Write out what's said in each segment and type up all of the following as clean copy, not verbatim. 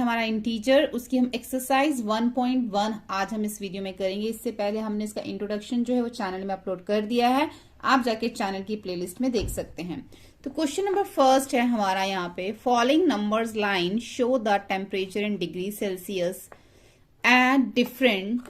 हमारा इंटीजर, उसकी हम एक्सरसाइज 1.1 आज हम इस वीडियो में करेंगे। इससे पहले हमने इसका इंट्रोडक्शन जो है वो चैनल में अपलोड कर दिया है, आप जाके चैनल की प्लेलिस्ट में देख सकते हैं। तो क्वेश्चन नंबर फर्स्ट है हमारा यहाँ पे, following numbers line show the temperature in degree Celsius at different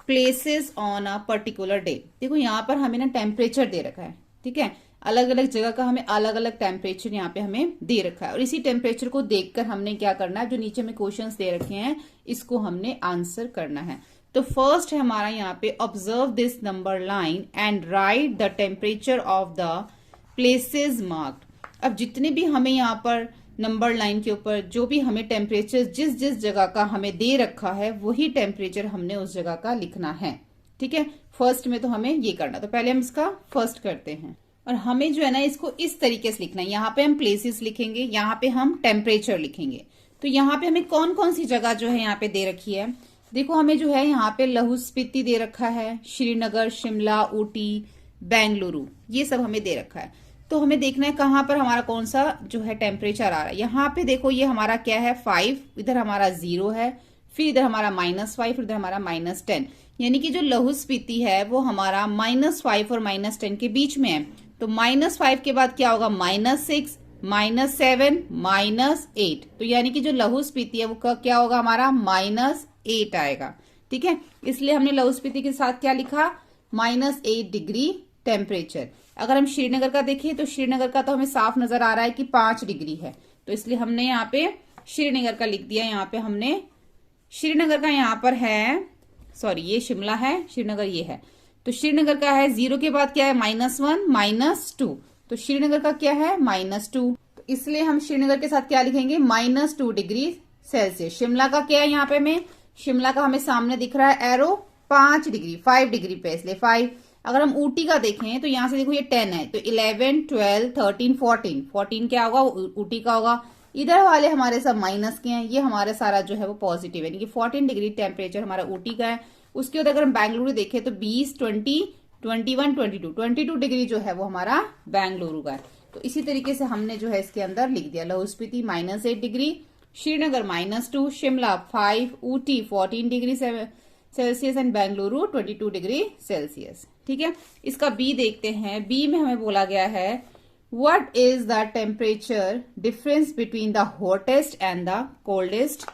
places on a particular day. देखो यहाँ पर हमें ना टेम्परेचर दे रखा है, ठीक है, अलग अलग जगह का हमें अलग अलग टेम्परेचर यहाँ पे हमें दे रखा है और इसी टेम्परेचर को देखकर हमने क्या करना है, जो नीचे में क्वेश्चंस दे रखे हैं इसको हमने आंसर करना है। तो फर्स्ट है हमारा यहाँ पे, observe this number line and right the temperature of the places marked. अब जितने भी हमें यहाँ पर नंबर लाइन के ऊपर जो भी हमें टेम्परेचर जिस जिस जगह का हमें दे रखा है वही टेम्परेचर हमने उस जगह का लिखना है, ठीक है। फर्स्ट में तो हमें ये करना, तो पहले हम इसका फर्स्ट करते हैं और हमें जो है ना इसको इस तरीके से लिखना है। यहाँ पे हम प्लेसेस लिखेंगे, यहाँ पे हम टेम्परेचर लिखेंगे। तो यहाँ पे हमें कौन कौन सी जगह जो है यहाँ पे दे रखी है, देखो हमें जो है यहाँ पे लाहौल स्पीति दे रखा है, श्रीनगर, शिमला, ऊटी, बेंगलुरु, ये सब हमें दे रखा है। तो हमें देखना है कहाँ पर हमारा कौन सा जो है टेम्परेचर आ रहा है। यहाँ पे देखो ये हमारा क्या है 5, इधर हमारा 0 है, फिर इधर हमारा -5, फिर इधर हमारा -10, यानी कि जो लाहौल स्पीति है वो हमारा -5 और -10 के बीच में है। तो -5 के बाद क्या होगा, -6, -7, -8, तो यानी कि जो लाहौल स्पीति है वो क्या होगा हमारा -8 आएगा, ठीक है। इसलिए हमने लाहौल स्पीति के साथ क्या लिखा, -8 डिग्री टेम्परेचर। अगर हम श्रीनगर का देखें तो श्रीनगर का तो हमें साफ नजर आ रहा है कि 5 डिग्री है, तो इसलिए हमने यहाँ पे श्रीनगर का लिख दिया। यहाँ पे हमने श्रीनगर का यहाँ पर है, सॉरी ये शिमला है, श्रीनगर ये है, तो श्रीनगर का है 0 के बाद क्या है -1, -2, तो श्रीनगर का क्या है -2, तो इसलिए हम श्रीनगर के साथ क्या लिखेंगे -2 डिग्री सेल्सियस। शिमला का क्या है यहाँ पे, हमें शिमला का हमें सामने दिख रहा है एरो 5 डिग्री पे, इसलिए 5। अगर हम ऊटी का देखें तो यहाँ से देखो ये 10 है, तो 11, 12, 13, 14 क्या होगा, ऊटी का होगा। इधर वाले हमारे सब माइनस के हैं, ये हमारे सारा जो है वो पॉजिटिव है, यानी कि 14 डिग्री टेम्परेचर हमारा ऊटी का है। उसके बाद अगर हम बेंगलुरु देखें तो 20, 20, 21, 22 डिग्री जो है वो हमारा बेंगलुरु का है। तो इसी तरीके से हमने जो है इसके अंदर लिख दिया, Lahaul Spiti -8 degree, Srinagar -2, Shimla 5, Ooty 14 degree Celsius and Bengaluru 22 degree Celsius, ठीक है। इसका बी देखते हैं। बी में हमें बोला गया है, what is the temperature difference between the hottest and the coldest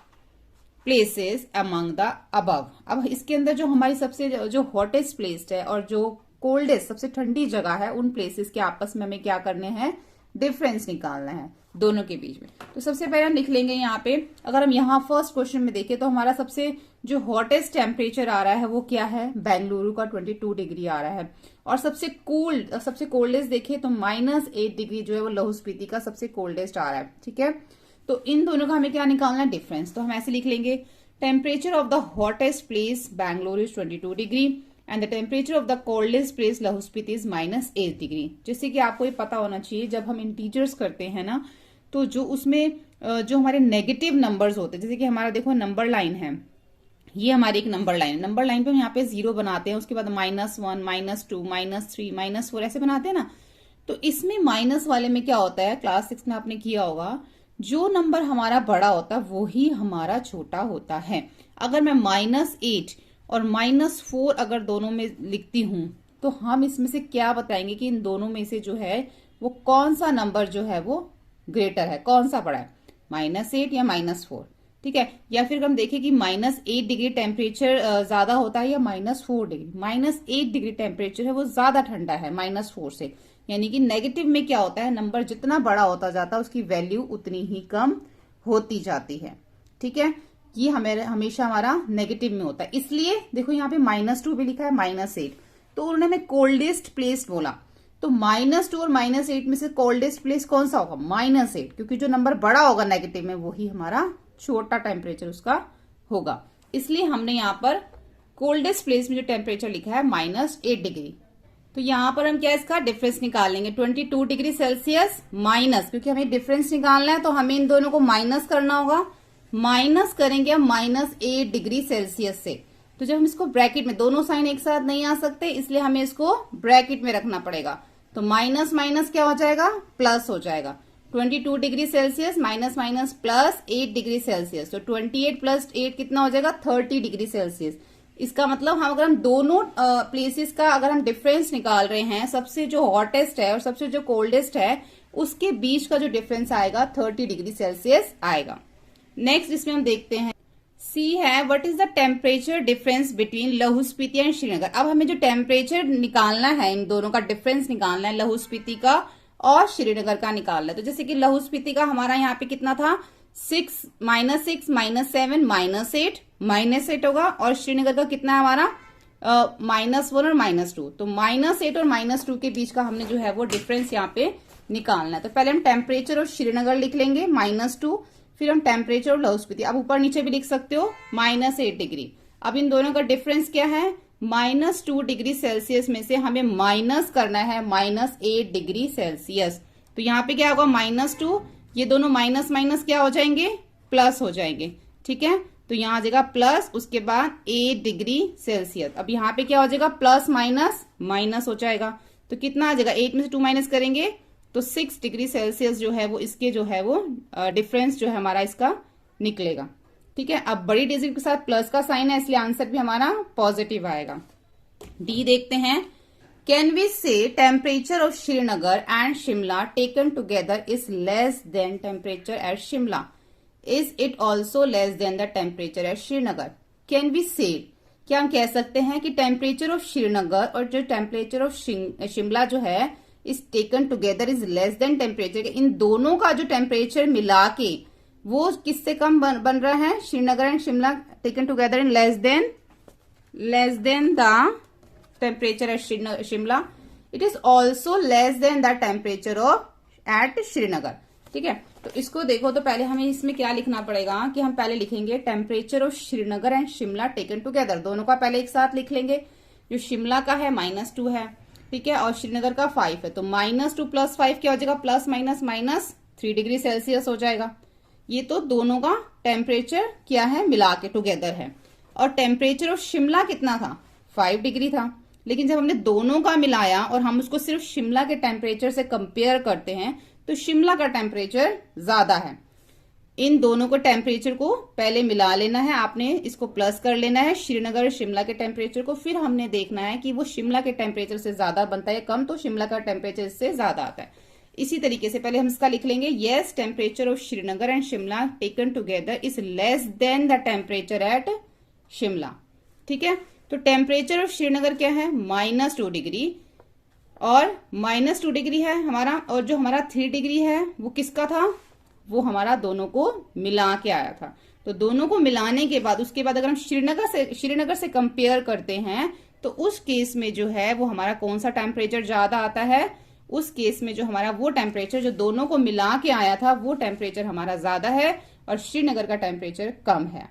places among the above. अब इसके अंदर जो हमारी सबसे जो हॉटेस्ट प्लेस है और जो कोल्डेस्ट सबसे ठंडी जगह है, उन प्लेसेस के आपस में हमें क्या करने हैं, डिफरेंस निकालना है दोनों के बीच में। तो सबसे पहले हम लिख लेंगे यहाँ पे, अगर हम यहाँ फर्स्ट क्वेश्चन में देखें तो हमारा सबसे जो हॉटेस्ट टेम्परेचर आ रहा है वो क्या है, बेंगलुरु का 22 डिग्री आ रहा है। और सबसे कोल्डेस्ट देखें तो -8 डिग्री जो है वो लाहौल स्पीति का सबसे कोल्डेस्ट आ रहा है, ठीक है। तो इन दोनों का हमें क्या निकालना है, डिफरेंस। तो हम ऐसे लिख लेंगे, temperature of the hottest place Bengaluru is 22 degree and the temperature of the coldest place Lahaul Spiti is -8 degree. जैसे कि आपको ये पता होना चाहिए, जब हम इंटीजर्स करते हैं ना तो जो उसमें जो हमारे नेगेटिव नंबर्स होते हैं, जैसे कि हमारा देखो नंबर लाइन है, ये हमारी एक नंबर लाइन है। नंबर लाइन पे हम यहाँ पे 0 बनाते हैं, उसके बाद -1, -2, -3, -4 ऐसे बनाते हैं ना। तो इसमें माइनस वाले में क्या होता है, क्लास 6 में आपने किया होगा, जो नंबर हमारा बड़ा होता है वो ही हमारा छोटा होता है। अगर मैं -8 और -4 अगर दोनों में लिखती हूं तो हम इसमें से क्या बताएंगे कि इन दोनों में से जो है वो कौन सा नंबर जो है वो ग्रेटर है, कौन सा बड़ा है, -8 या -4, ठीक है। या फिर हम देखें कि -8 डिग्री टेम्परेचर ज्यादा होता है या -4 डिग्री, -8 डिग्री टेम्परेचर है वो ज्यादा ठंडा है -4 से, यानी कि नेगेटिव में क्या होता है, नंबर जितना बड़ा होता जाता है उसकी वैल्यू उतनी ही कम होती जाती है, ठीक है। ये हमेशा हमारा नेगेटिव में होता है। इसलिए देखो यहाँ पे -2 भी लिखा है, -8, तो उन्होंने हमें कोल्डेस्ट प्लेस बोला, तो -2 और -8 में से कोल्डेस्ट प्लेस कौन सा होगा, -8, क्योंकि जो नंबर बड़ा होगा नेगेटिव में वही हमारा छोटा टेम्परेचर उसका होगा। इसलिए हमने यहाँ पर कोल्डेस्ट प्लेस में जो टेम्परेचर लिखा है -8 डिग्री। तो यहाँ पर हम क्या इसका डिफरेंस निकालेंगे, 22 डिग्री सेल्सियस माइनस, क्योंकि हमें डिफरेंस निकालना है तो हमें इन दोनों को माइनस करना होगा। माइनस करेंगे हम -8 डिग्री सेल्सियस से। तो जब हम इसको ब्रैकेट में, दोनों साइन एक साथ नहीं आ सकते इसलिए हमें इसको ब्रैकेट में रखना पड़ेगा। तो माइनस माइनस क्या हो जाएगा, प्लस हो जाएगा। 22 degree Celsius minus minus plus 8 degree Celsius, तो 28 प्लस 8 कितना हो जाएगा 30 डिग्री सेल्सियस। इसका मतलब हम अगर हम दोनों प्लेसेस का अगर हम डिफरेंस निकाल रहे हैं, सबसे जो हॉटेस्ट है और सबसे जो कोल्डेस्ट है उसके बीच का जो डिफरेंस आएगा 30 डिग्री सेल्सियस आएगा। नेक्स्ट इसमें हम देखते हैं सी है what is the temperature difference between Lahaul Spiti and Srinagar. अब हमें जो टेम्परेचर निकालना है, इन दोनों का डिफरेंस निकालना है, लाहौल स्पीति का और श्रीनगर का निकालना है। तो जैसे कि लाहौल स्पीति का हमारा यहाँ पे कितना था 6 -6 -7 -8 -8 होगा, और श्रीनगर का कितना है हमारा -1 और -2। तो -8 और -2 के बीच का हमने जो है वो डिफरेंस यहाँ पे निकालना है। तो पहले हम टेम्परेचर और श्रीनगर लिख लेंगे -2, फिर हम टेम्परेचर और लाहौल स्पीति, आप ऊपर नीचे भी लिख सकते हो -8 डिग्री। अब इन दोनों का डिफरेंस क्या है, -2 डिग्री सेल्सियस में से हमें माइनस करना है -8 डिग्री सेल्सियस। तो यहाँ पे क्या होगा -2, ये दोनों माइनस माइनस क्या हो जाएंगे प्लस हो जाएंगे, ठीक है। तो यहाँ आ जाएगा प्लस, उसके बाद 8 डिग्री सेल्सियस। अब यहाँ पे क्या हो जाएगा प्लस माइनस माइनस हो जाएगा, तो कितना आ जाएगा 8 में से 2 माइनस करेंगे तो 6 डिग्री सेल्सियस जो है वो इसके जो है वो डिफरेंस जो है हमारा इसका निकलेगा, ठीक है। अब बड़ी डिजिट के साथ प्लस का साइन है इसलिए आंसर भी हमारा पॉजिटिव आएगा। डी देखते हैं, can we say temperature of Srinagar and Shimla taken together is less than temperature at Shimla, is it also less than the temperature at Srinagar. Can we say, क्या हम कह सकते हैं कि टेम्परेचर ऑफ श्रीनगर और जो टेम्परेचर ऑफ शिमला जो है is taken together is less than temperature, इन दोनों का जो टेम्परेचर मिला के वो किससे कम बन रहा है, Srinagar and Shimla taken together in less than the temperature at Shimla, it is also less than the temperature of at Srinagar, ठीक है। तो इसको देखो, तो पहले हमें इसमें क्या लिखना पड़ेगा कि हम पहले लिखेंगे temperature of Srinagar and Shimla taken together, दोनों का पहले एक साथ लिख लेंगे। जो शिमला का है -2 है, ठीक है, और श्रीनगर का 5 है, तो -2 + 5 क्या हो जाएगा प्लस माइनस -3 डिग्री सेल्सियस हो जाएगा। ये तो दोनों का टेम्परेचर क्या है मिला के टुगेदर है। और टेम्परेचर ऑफ शिमला कितना था 5 डिग्री था, लेकिन जब हमने दोनों का मिलाया और हम उसको सिर्फ शिमला के टेम्परेचर से कंपेयर करते हैं तो शिमला का टेम्परेचर ज्यादा है। इन दोनों को टेम्परेचर को पहले मिला लेना है, आपने इसको प्लस कर लेना है श्रीनगर और शिमला के टेम्परेचर को, फिर हमने देखना है कि वो शिमला के टेम्परेचर से ज्यादा बनता है कम, तो शिमला का टेम्परेचर इससे ज्यादा आता है। इसी तरीके से पहले हम इसका लिख लेंगे, yes temperature of Srinagar and Shimla taken together is less than the temperature at Shimla, ठीक है। तो टेम्परेचर ऑफ श्रीनगर क्या है -2 डिग्री और -2 डिग्री है हमारा, और जो हमारा 3 डिग्री है वो किसका था, वो हमारा दोनों को मिला के आया था। तो दोनों को मिलाने के बाद उसके बाद अगर हम श्रीनगर से कंपेयर करते हैं तो उस केस में जो है वो हमारा कौन सा टेम्परेचर ज्यादा आता है, उस केस में जो हमारा वो टेम्परेचर जो दोनों को मिला के आया था वो टेम्परेचर हमारा ज्यादा है और श्रीनगर का टेम्परेचर कम है,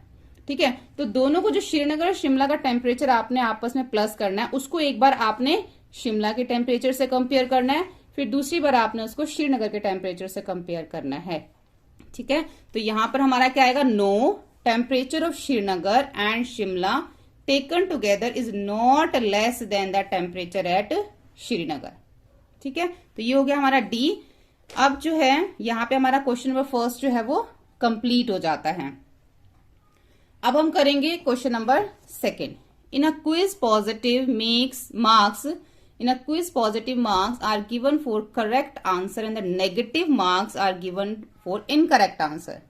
ठीक है। तो दोनों को जो श्रीनगर और शिमला का टेम्परेचर आपने आपस में प्लस करना है, उसको एक बार आपने शिमला के टेम्परेचर से कंपेयर करना है, फिर दूसरी बार आपने उसको श्रीनगर के टेम्परेचर से कंपेयर करना है, ठीक है। तो यहां पर हमारा क्या आएगा, no temperature of Srinagar and Shimla taken together is not less than the temperature at Srinagar, ठीक है। तो ये हो गया हमारा डी। अब जो है यहां पे हमारा क्वेश्चन नंबर फर्स्ट जो है वो कंप्लीट हो जाता है। अब हम करेंगे question number second. In a quiz positive marks are given for correct answer and the negative marks are given for incorrect answer.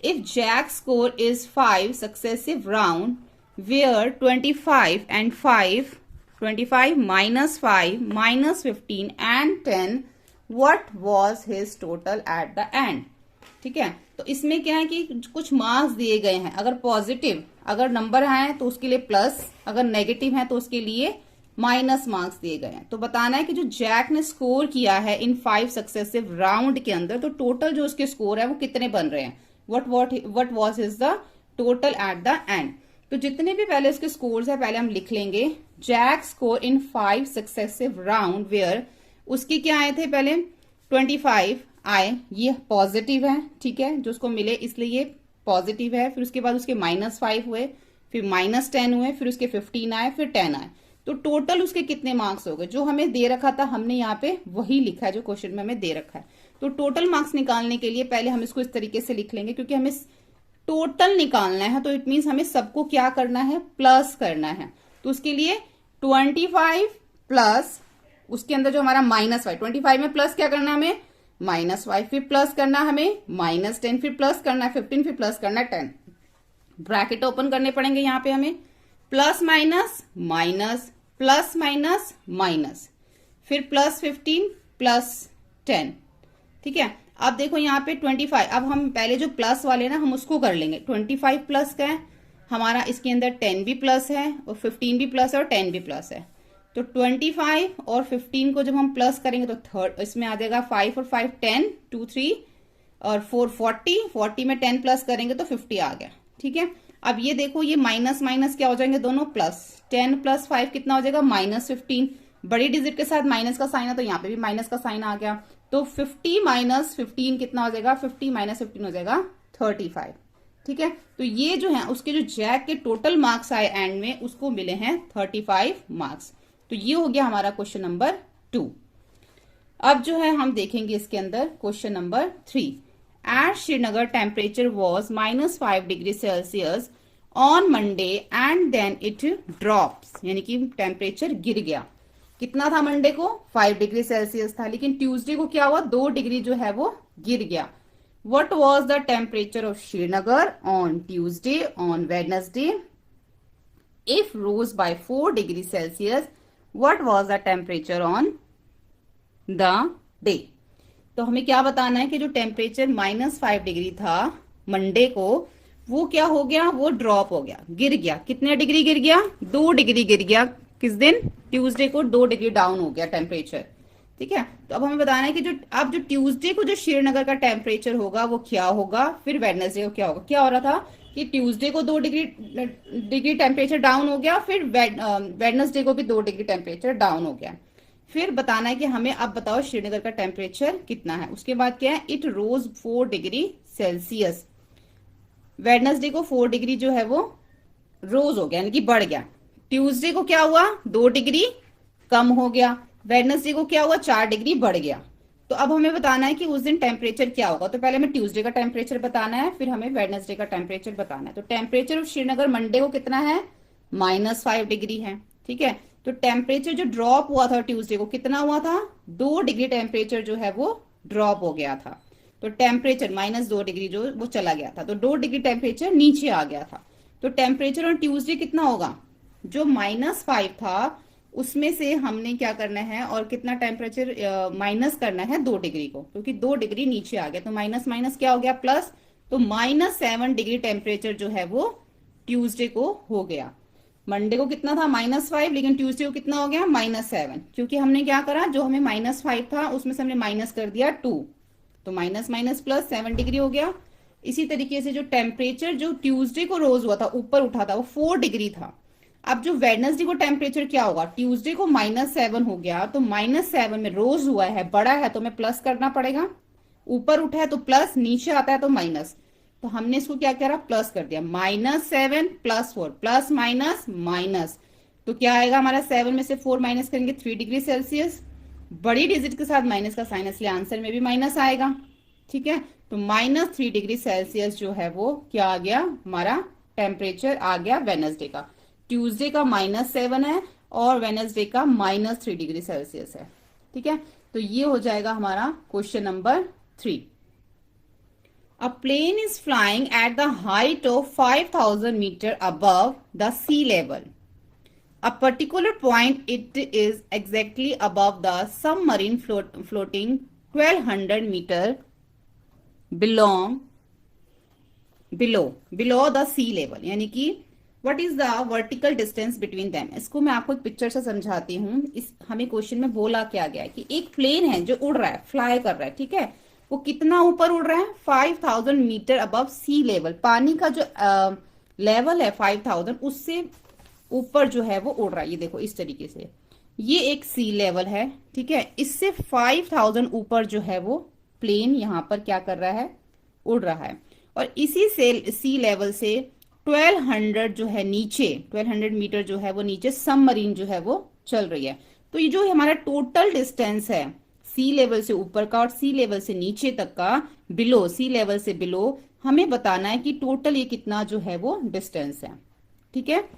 If Jack's score is 5 successive round where 25 and 5, 25 minus 5 minus 15 and 10, what was his total at the end? ठीक है, तो इसमें क्या है कि कुछ marks दिए गए हैं, अगर पॉजिटिव अगर नंबर है तो उसके लिए प्लस, अगर नेगेटिव है तो उसके लिए माइनस मार्क्स दिए गए हैं। तो बताना है कि जो जैक ने स्कोर किया है इन 5 सक्सेसिव राउंड के अंदर, तो टोटल जो उसके स्कोर है वो कितने बन रहे हैं, what was his the total at the end. तो जितने भी पहले उसके स्कोर्स है पहले हम लिख लेंगे। Jack score in 5 successive round where, उसके क्या आए थे, पहले 25 आए, ये पॉजिटिव है, ठीक है, जो उसको मिले इसलिए ये पॉजिटिव है। फिर उसके बाद उसके -5 हुए, फिर -10 हुए, फिर उसके 15 आए, फिर 10 आए। तो टोटल उसके कितने मार्क्स हो गए, जो हमें दे रखा था हमने यहाँ पे वही लिखा है जो क्वेश्चन में हमें दे रखा है। तो टोटल मार्क्स निकालने के लिए पहले हम इसको इस तरीके से लिख लेंगे, क्योंकि हमें टोटल निकालना है, तो इट मीन्स हमें सबको क्या करना है, प्लस करना है। तो उसके लिए 25 प्लस उसके अंदर जो हमारा -5, 25 में प्लस क्या करना है हमें, -5, फिर प्लस करना है हमें -10, फिर प्लस करना है 15, फिर प्लस करना है 10। ब्रैकेट ओपन करने पड़ेंगे यहाँ पे हमें, plus minus minus plus minus minus, फिर प्लस 15 प्लस 10। ठीक है, अब देखो यहाँ पे 25, अब हम पहले जो प्लस वाले ना हम उसको कर लेंगे। 25 प्लस का है हमारा, इसके अंदर 10 भी प्लस है और 15 भी प्लस है और 10 भी प्लस है। तो 25 और 15 को जब हम प्लस करेंगे तो थर्ड इसमें आ जाएगा 5 और 5 10, 2 3 और 4 40 में 10 प्लस करेंगे तो 50 आ गया। ठीक है, अब ये देखो ये माइनस माइनस क्या हो जाएंगे दोनों प्लस, 10 प्लस 5 कितना हो जाएगा -15। बड़ी डिजिट के साथ माइनस का साइन है तो यहाँ पे भी माइनस का साइन आ गया। तो 50 माइनस 15 कितना हो जाएगा, 50 माइनस 15 हो जाएगा 35। ठीक है, तो ये जो है उसके जो जैक के टोटल मार्क्स आए एंड में उसको मिले हैं 35 मार्क्स। तो ये हो गया हमारा क्वेश्चन नंबर 2। अब जो है हम देखेंगे इसके अंदर question number 3। At Srinagar temperature was -5 degree Celsius on Monday and then it drops, यानी कि टेम्परेचर गिर गया। कितना था मंडे को, 5 डिग्री सेल्सियस था, लेकिन ट्यूसडे को क्या हुआ, 2 डिग्री जो है वो गिर गया। What was the temperature of Srinagar on Tuesday, on Wednesday? If rose by 4 degrees Celsius, what was the temperature on the day? तो हमें क्या बताना है कि जो टेम्परेचर -5 डिग्री था मंडे को, वो क्या हो गया, वो ड्रॉप हो गया, गिर गया। कितने डिग्री गिर गया, 2 डिग्री गिर गया। किस दिन, ट्यूसडे को 2 डिग्री डाउन हो गया टेम्परेचर। ठीक है, तो अब हमें बताना है कि जो अब जो ट्यूसडे को जो श्रीनगर का टेम्परेचर होगा वो क्या होगा, फिर वेडनेसडे को क्या होगा। क्या हो रहा था कि ट्यूसडे को 2 डिग्री टेम्परेचर डाउन हो गया, फिर वेडनेसडे को भी 2 डिग्री टेम्परेचर डाउन हो गया। फिर बताना है कि हमें अब बताओ श्रीनगर का टेम्परेचर कितना है। उसके बाद क्या है, it rose 4 degree Celsius. Wednesday को 4 डिग्री जो है वो रोज हो गया, यानी कि बढ़ गया। ट्यूसडे को क्या हुआ, 2 डिग्री कम हो गया। वेडनेसडे को क्या हुआ, 4 डिग्री बढ़ गया। तो अब हमें बताना है कि उस दिन टेम्परेचर क्या होगा। तो पहले हमें ट्यूसडे का टेम्परेचर बताना है, फिर हमें वेडनेसडे का टेम्परेचर बताना है। तो टेम्परेचर ऑफ श्रीनगर मंडे को कितना है, -5 डिग्री है। ठीक है, तो टेम्परेचर जो ड्रॉप हुआ था ट्यूसडे को कितना हुआ था, 2 डिग्री टेम्परेचर जो है वो ड्रॉप हो गया था। तो टेम्परेचर -2 डिग्री जो वो चला गया था, तो 2 डिग्री टेम्परेचर नीचे आ गया था। तो टेम्परेचर ऑन ट्यूसडे कितना होगा, जो -5 था उसमें से हमने क्या करना है और कितना टेम्परेचर माइनस करना है 2 डिग्री को, क्योंकि 2 डिग्री नीचे आ गया। तो माइनस माइनस क्या हो गया, प्लस। तो -7 डिग्री टेम्परेचर जो है वो ट्यूसडे को हो गया। मंडे को कितना था, -5, लेकिन ट्यूसडे को कितना हो गया, -7। क्योंकि हमने क्या करा, जो हमें -5 था उसमें से हमने माइनस कर दिया 2, तो माइनस माइनस प्लस 7 डिग्री हो गया। इसी तरीके से जो टेम्परेचर जो ट्यूसडे को रोज हुआ था, ऊपर उठा था, वो 4 डिग्री था। अब जो वेडनेसडे को टेम्परेचर क्या होगा, ट्यूसडे को -7 हो गया, तो -7 में रोज हुआ है, बड़ा है, तो हमें प्लस करना पड़ेगा। ऊपर उठा है तो प्लस, नीचे आता है तो माइनस। तो हमने इसको क्या करा, प्लस कर दिया। -7 + 4 प्लस माइनस माइनस, तो क्या आएगा हमारा, 7 में से 4 माइनस करेंगे 3 डिग्री सेल्सियस। बड़ी डिजिट के साथ माइनस का साइन, इसलिए आंसर में भी माइनस आएगा। ठीक है, तो -3 डिग्री सेल्सियस जो है वो क्या आ गया, हमारा टेम्परेचर आ गया वेडनेसडे का। ट्यूसडे का -7 है और वेडनेसडे का -3 डिग्री सेल्सियस है। ठीक है, तो ये हो जाएगा हमारा question number 3। A plane is flying at the height of 5000 metre above the sea level. A particular point it is exactly above the submarine floating 1200 metre below the sea level, यानी कि What is the vertical distance between them? इसको मैं आपको एक picture से समझाती हूँ। इस हमें क्वेश्चन में बोला क्या गया है कि एक प्लेन है जो उड़ रहा है, फ्लाई कर रहा है। ठीक है, वो कितना ऊपर उड़ रहा है, 5000 मीटर अबव सी लेवल। पानी का जो लेवल है 5000, उससे ऊपर जो है वो उड़ रहा है। ये देखो इस तरीके से, ये एक सी लेवल है। ठीक है, इससे 5000 ऊपर जो है वो प्लेन यहाँ पर क्या कर रहा है, उड़ रहा है। और इसी से सी लेवल से 1200 जो है नीचे, 1200 मीटर जो है वो नीचे सबमरीन जो है वो चल रही है। तो ये जो हमारा टोटल डिस्टेंस है सी लेवल से ऊपर का और सी लेवल से नीचे तक का, बिलो सी लेवल से बिलो, हमें बताना है कि टोटल ये कितना जो है वो डिस्टेंस है। ठीक है,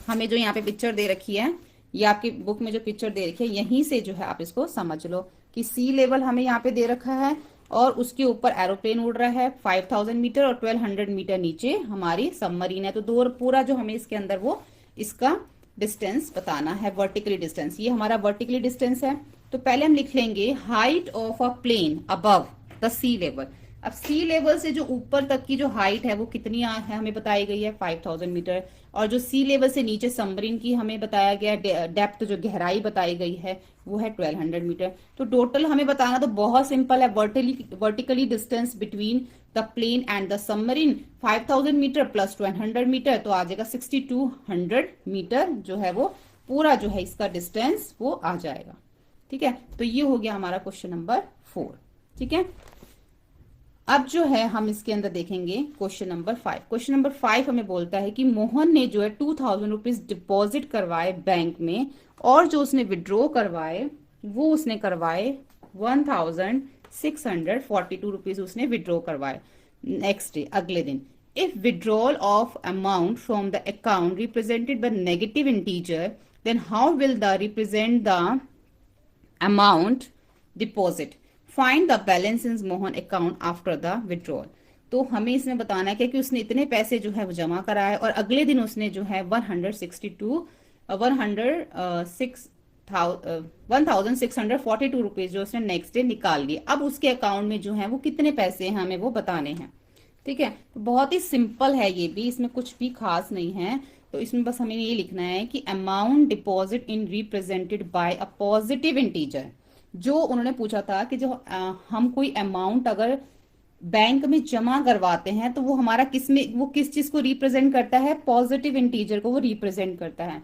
हमें जो यहाँ पे पिक्चर दे रखी है, ये आपकी बुक में जो पिक्चर दे रखी है, यहीं से जो है आप इसको समझ लो कि सी लेवल हमें यहाँ पे दे रखा है और उसके ऊपर एरोप्लेन उड़ रहा है 5000 मीटर और 1200 मीटर नीचे हमारी सबमरीन है। तो दो पूरा जो हमें इसके अंदर वो इसका डिस्टेंस बताना है, वर्टिकली डिस्टेंस, ये हमारा वर्टिकली डिस्टेंस है। तो पहले हम लिख लेंगे height of a plane above the sea level. अब सी लेवल से जो ऊपर तक की जो हाइट है वो कितनी है हमें बताई गई है 5000 मीटर, और जो सी लेवल से नीचे सबमरीन की हमें बताया गया डेप्थ, जो गहराई बताई गई है वो है 1200 मीटर। तो टोटल हमें बताना तो बहुत सिंपल है, vertically distance between the plane and the submarine 5000 metre plus 1200 metre, तो आ जाएगा 6200 मीटर जो है वो पूरा जो है इसका डिस्टेंस वो आ जाएगा। ठीक है, तो ये हो गया हमारा क्वेश्चन नंबर 4। ठीक है, अब जो है हम इसके अंदर देखेंगे क्वेश्चन नंबर 5। क्वेश्चन नंबर 5 हमें बोलता है कि मोहन ने जो है 2000 रुपीज डिपॉजिट करवाए बैंक में, और जो उसने विड्रॉ करवाए वो उसने करवाए 1642 रुपीज उसने विड्रॉ करवाए नेक्स्ट डे, अगले दिन। If withdrawal of amount from the account represented by negative integer, then how will the represent the amount deposit, find the balance in Mohan account after the withdrawal. तो हमें इसमें बताना है कि उसने इतने पैसे जो है वो जमा कराए और अगले दिन उसने जो है 1642 रुपीज जो उसने नेक्स्ट डे निकाल लिए। अब उसके अकाउंट में जो है वो कितने पैसे हैं हमें वो बताने हैं। ठीक है, तो बहुत ही सिंपल है ये भी, इसमें कुछ भी खास नहीं है। तो इसमें बस हमें ये लिखना है कि amount deposit in represented by a positive integer. जो उन्होंने पूछा था कि जो हम कोई अमाउंट अगर बैंक में जमा करवाते हैं तो वो हमारा किस चीज को रिप्रेजेंट करता है, पॉजिटिव इंटीजर को वो रिप्रेजेंट करता है।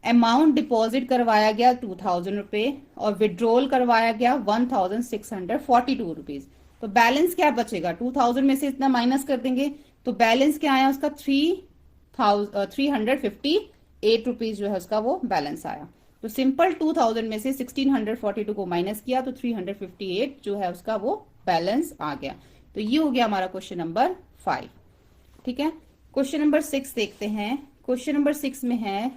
अमाउंट डिपॉजिट करवाया गया 2000 रुपए और विड्रॉल करवाया गया 1642 रुपीज। तो बैलेंस क्या बचेगा, 2000 में से इतना माइनस कर देंगे तो बैलेंस क्या आया उसका 358 रुपीज जो है उसका वो बैलेंस आया। तो सिंपल 2000 में से 1642 को माइनस किया तो 358 जो है उसका वो बैलेंस आ गया। तो ये हो गया हमारा क्वेश्चन नंबर 5। ठीक है, क्वेश्चन नंबर 6 देखते हैं। क्वेश्चन नंबर 6 में है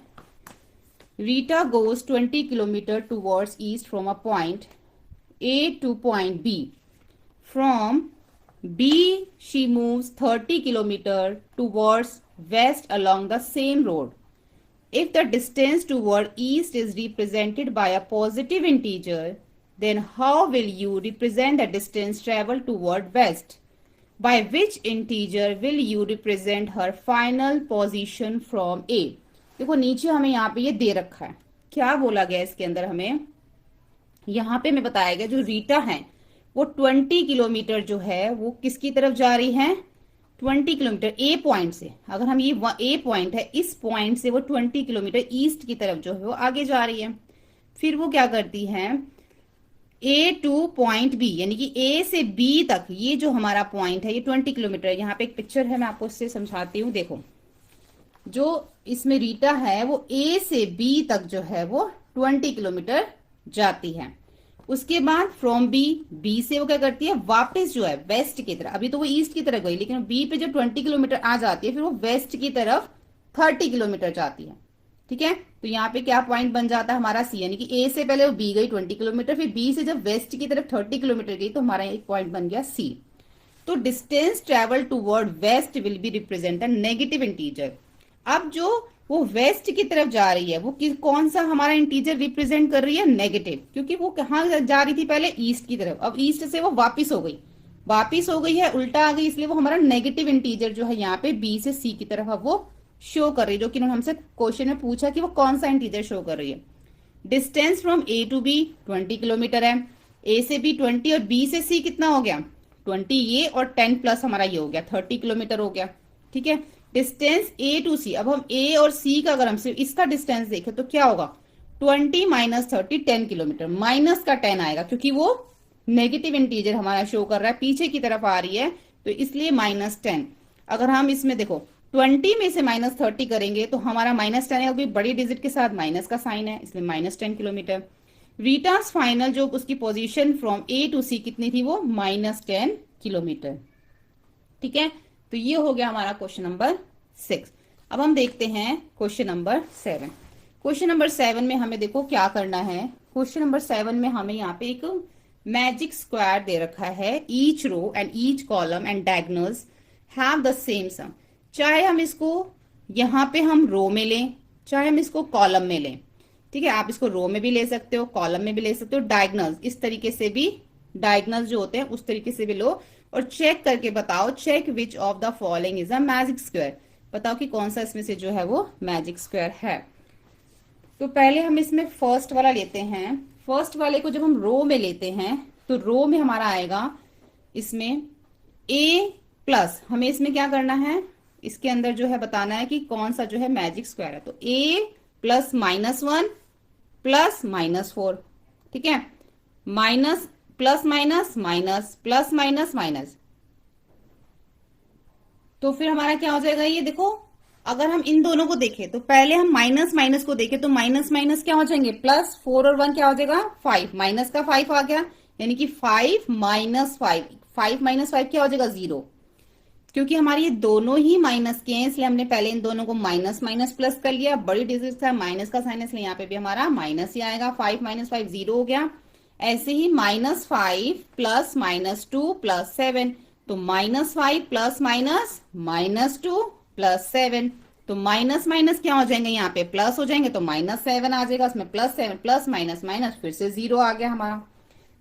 Rita goes 20 kilometre towards east from a point A to point B. From B she moves 30 kilometre towards west along the same road. If the distance toward east is represented by a positive integer, then how will you represent the distance traveled toward west? By which integer will you represent her final position from A? देखो नीचे हमें यहाँ पे ये दे रखा है, क्या बोला गया इसके अंदर हमें, यहाँ पे हमें बताया गया जो रीटा है वो 20 किलोमीटर जो है वो किसकी तरफ जा रही है, 20 किलोमीटर ए पॉइंट से। अगर हम ये ए पॉइंट है, इस पॉइंट से वो 20 किलोमीटर ईस्ट की तरफ जो है वो आगे जा रही है। फिर वो क्या करती है, ए टू पॉइंट बी, यानी कि ए से बी तक ये जो हमारा पॉइंट है ये 20 किलोमीटर। यहाँ पे एक पिक्चर है, मैं आपको इससे समझाती हूँ। देखो जो इसमें रीटा है वो ए से बी तक जो है वो 20 किलोमीटर जाती है। उसके बाद फ्रॉम बी से वो क्या करती है, वापस जो है वेस्ट की तरफ, अभी तो वो ईस्ट की तरफ गई लेकिन बी पे जब 20 किलोमीटर आ जाती है फिर वो वेस्ट की तरफ 30 किलोमीटर जाती है। ठीक है, तो यहाँ पे क्या पॉइंट बन जाता है हमारा सी, यानी कि ए से पहले वो बी गई 20 किलोमीटर, फिर बी से जब वेस्ट की तरफ 30 किलोमीटर गई तो हमारा एक पॉइंट बन गया सी। तो distance travel toward west will be represent negative integer. अब जो वो वेस्ट की तरफ जा रही है वो कौन सा हमारा इंटीजर रिप्रेजेंट कर रही है, नेगेटिव, क्योंकि वो कहाँ जा रही थी पहले, ईस्ट की तरफ। अब ईस्ट से वो वापिस हो गई है, उल्टा आ गई, इसलिए वो हमारा नेगेटिव इंटीजर जो है यहाँ पे बी से सी की तरफ अब वो शो कर रही है, जो कि हमसे क्वेश्चन में पूछा कि वो कौन सा इंटीजर शो कर रही है। Distance from A to B 20 kilometre है, ए से बी 20 और बी से सी कितना हो गया 20, ये और 10 प्लस हमारा ये हो गया 30 किलोमीटर हो गया। ठीक है, डिस्टेंस ए टू सी, अब हम ए और सी का अगर हम सिर्फ इसका डिस्टेंस देखें तो क्या होगा, 20 माइनस 30 10 किलोमीटर, माइनस का 10 आएगा क्योंकि वो नेगेटिव इंटीजर हमारा शो कर रहा है, पीछे की तरफ आ रही है तो इसलिए -10। अगर हम इसमें देखो 20 में से -30 करेंगे तो हमारा -10 है, अभी बड़ी डिजिट के साथ माइनस का साइन है इसलिए -10 किलोमीटर। रीटा's फाइनल जो उसकी पोजीशन फ्रॉम ए टू सी कितनी थी, वो -10 किलोमीटर। ठीक है, तो ये हो गया हमारा क्वेश्चन नंबर 6। अब हम देखते हैं क्वेश्चन नंबर 7। क्वेश्चन नंबर 7 में हमें देखो क्या करना है। क्वेश्चन नंबर 7 में हमें यहाँ पे एक मैजिक स्क्वायर दे रखा है। Each row and each column and diagonals have the same sum. चाहे हम इसको यहाँ पे हम रो में लें, चाहे हम इसको कॉलम में लें। ठीक है, आप इसको रो में भी ले सकते हो, कॉलम में भी ले सकते हो, डायगोनल्स इस तरीके से भी, डायगोनल्स जो होते हैं उस तरीके से भी लो और चेक करके बताओ, check which of the following is a magic square. बताओ कि कौन सा इसमें से जो है वो मैजिक स्क्वायर है। तो पहले हम इसमें फर्स्ट वाला लेते हैं। फर्स्ट वाले को जब हम रो में लेते हैं तो रो में हमारा आएगा इसमें a प्लस, हमें इसमें क्या करना है, इसके अंदर जो है बताना है कि कौन सा जो है मैजिक स्क्वायर है। तो a प्लस -1 प्लस -4। ठीक है, minus plus minus minus plus minus minus, तो फिर हमारा क्या हो जाएगा, ये देखो अगर हम इन दोनों को देखें तो पहले हम माइनस माइनस को देखें तो माइनस माइनस क्या हो जाएंगे, प्लस 4 और 1 क्या हो जाएगा 5, माइनस का 5 आ गया, यानी कि 5 माइनस 5, 5 माइनस 5 क्या हो जाएगा 0। क्योंकि हमारे ये दोनों ही माइनस के हैं इसलिए हमने पहले इन दोनों को माइनस माइनस प्लस कर लिया। बड़ी डिजिट था माइनस का साइन, इसलिए यहाँ पे भी हमारा माइनस ही आएगा। 5 माइनस 5 0 हो गया। ऐसे ही -5 प्लस -2 प्लस 7, तो -5 प्लस माइनस -2 प्लस 7, तो माइनस माइनस क्या हो जाएंगे यहाँ पे प्लस हो जाएंगे, तो -7 आ जाएगा, उसमें +7 प्लस माइनस माइनस फिर से 0 आ गया हमारा।